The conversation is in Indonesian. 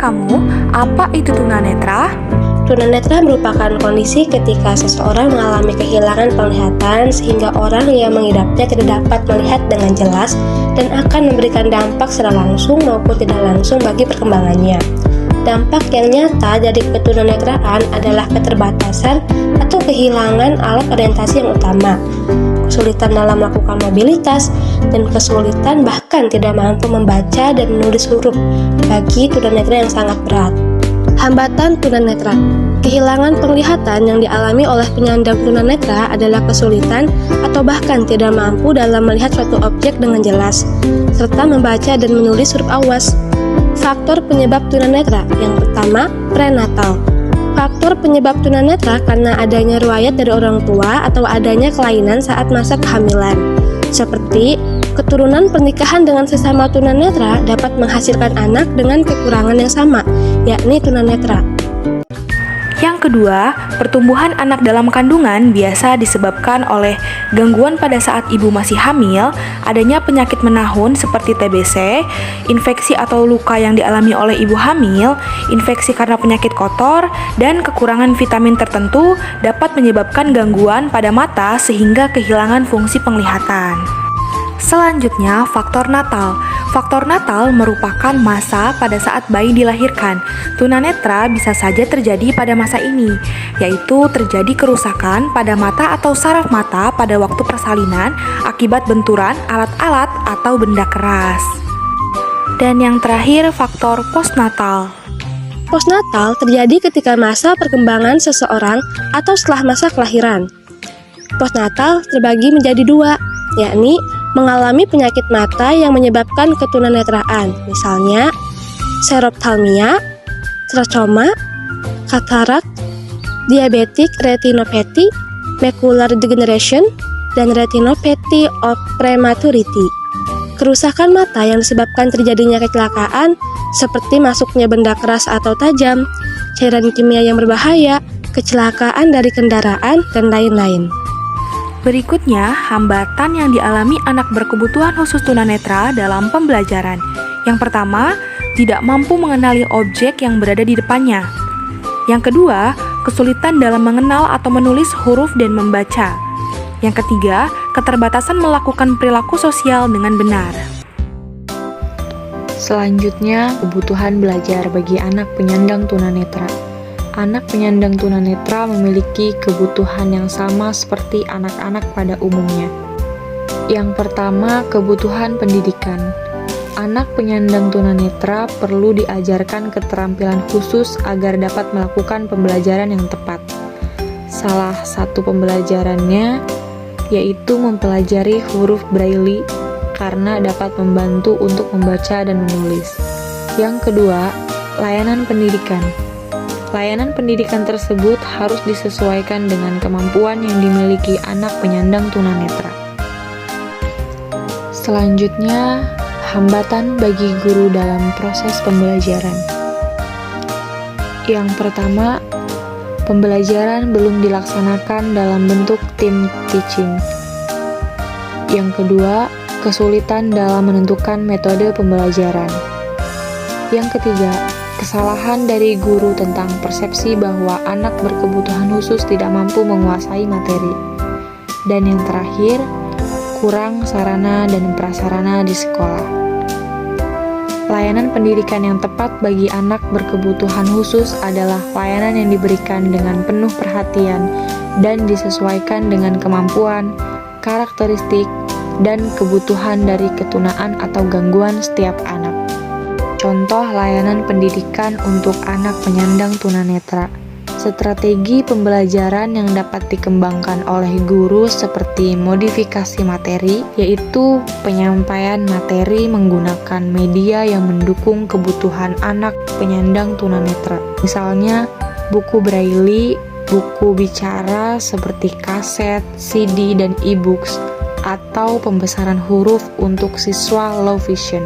kamu, apa itu tunanetra? Tunanetra merupakan kondisi ketika seseorang mengalami kehilangan penglihatan sehingga orang yang mengidapnya tidak dapat melihat dengan jelas dan akan memberikan dampak secara langsung maupun tidak langsung bagi perkembangannya. Dampak yang nyata dari ketunanetraan adalah keterbatasan atau kehilangan alat orientasi yang utama, kesulitan dalam melakukan mobilitas, dan kesulitan bahkan tidak mampu membaca dan menulis huruf bagi tunanetra yang sangat berat. Hambatan tunanetra. Kehilangan penglihatan yang dialami oleh penyandang tunanetra adalah kesulitan atau bahkan tidak mampu dalam melihat suatu objek dengan jelas, serta membaca dan menulis huruf awas. Faktor penyebab tunanetra. Yang pertama, prenatal. Faktor penyebab tunanetra karena adanya riwayat dari orang tua atau adanya kelainan saat masa kehamilan. Seperti keturunan pernikahan dengan sesama tunanetra dapat menghasilkan anak dengan kekurangan yang sama, yakni tunanetra. Yang kedua, pertumbuhan anak dalam kandungan biasa disebabkan oleh gangguan pada saat ibu masih hamil, adanya penyakit menahun seperti TBC, infeksi atau luka yang dialami oleh ibu hamil, infeksi karena penyakit kotor, dan kekurangan vitamin tertentu dapat menyebabkan gangguan pada mata sehingga kehilangan fungsi penglihatan. Selanjutnya, faktor natal. Faktor natal merupakan masa pada saat bayi dilahirkan. Tunanetra bisa saja terjadi pada masa ini, yaitu terjadi kerusakan pada mata atau saraf mata pada waktu persalinan akibat benturan alat-alat atau benda keras. Dan yang terakhir, faktor postnatal. Postnatal terjadi ketika masa perkembangan seseorang atau setelah masa kelahiran. Postnatal terbagi menjadi dua, yakni mengalami penyakit mata yang menyebabkan ketunanetraan, misalnya xerophthalmia, trachoma, katarak, diabetic retinopathy, macular degeneration, dan retinopathy of prematurity. Kerusakan mata yang disebabkan terjadinya kecelakaan seperti masuknya benda keras atau tajam, cairan kimia yang berbahaya, kecelakaan dari kendaraan, dan lain-lain. Berikutnya, hambatan yang dialami anak berkebutuhan khusus tunanetra dalam pembelajaran. Yang pertama, tidak mampu mengenali objek yang berada di depannya. Yang kedua, kesulitan dalam mengenal atau menulis huruf dan membaca. Yang ketiga, keterbatasan melakukan perilaku sosial dengan benar. Selanjutnya, kebutuhan belajar bagi anak penyandang tunanetra. Anak penyandang tunanetra memiliki kebutuhan yang sama seperti anak-anak pada umumnya. Yang pertama, kebutuhan pendidikan. Anak penyandang tunanetra perlu diajarkan keterampilan khusus agar dapat melakukan pembelajaran yang tepat. Salah satu pembelajarannya yaitu mempelajari huruf Braille karena dapat membantu untuk membaca dan menulis. Yang kedua, layanan pendidikan. Layanan pendidikan tersebut harus disesuaikan dengan kemampuan yang dimiliki anak penyandang tunanetra. Selanjutnya, hambatan bagi guru dalam proses pembelajaran. Yang pertama, pembelajaran belum dilaksanakan dalam bentuk tim teaching. Yang kedua, kesulitan dalam menentukan metode pembelajaran. Yang ketiga, kesalahan dari guru tentang persepsi bahwa anak berkebutuhan khusus tidak mampu menguasai materi. Dan yang terakhir, kurang sarana dan prasarana di sekolah. Layanan pendidikan yang tepat bagi anak berkebutuhan khusus adalah layanan yang diberikan dengan penuh perhatian dan disesuaikan dengan kemampuan, karakteristik, dan kebutuhan dari ketunaan atau gangguan setiap anak. Contoh layanan pendidikan untuk anak penyandang tunanetra. Strategi pembelajaran yang dapat dikembangkan oleh guru seperti modifikasi materi, yaitu penyampaian materi menggunakan media yang mendukung kebutuhan anak penyandang tunanetra. Misalnya, buku Braille, buku bicara seperti kaset, CD, dan e-books, atau pembesaran huruf untuk siswa low vision.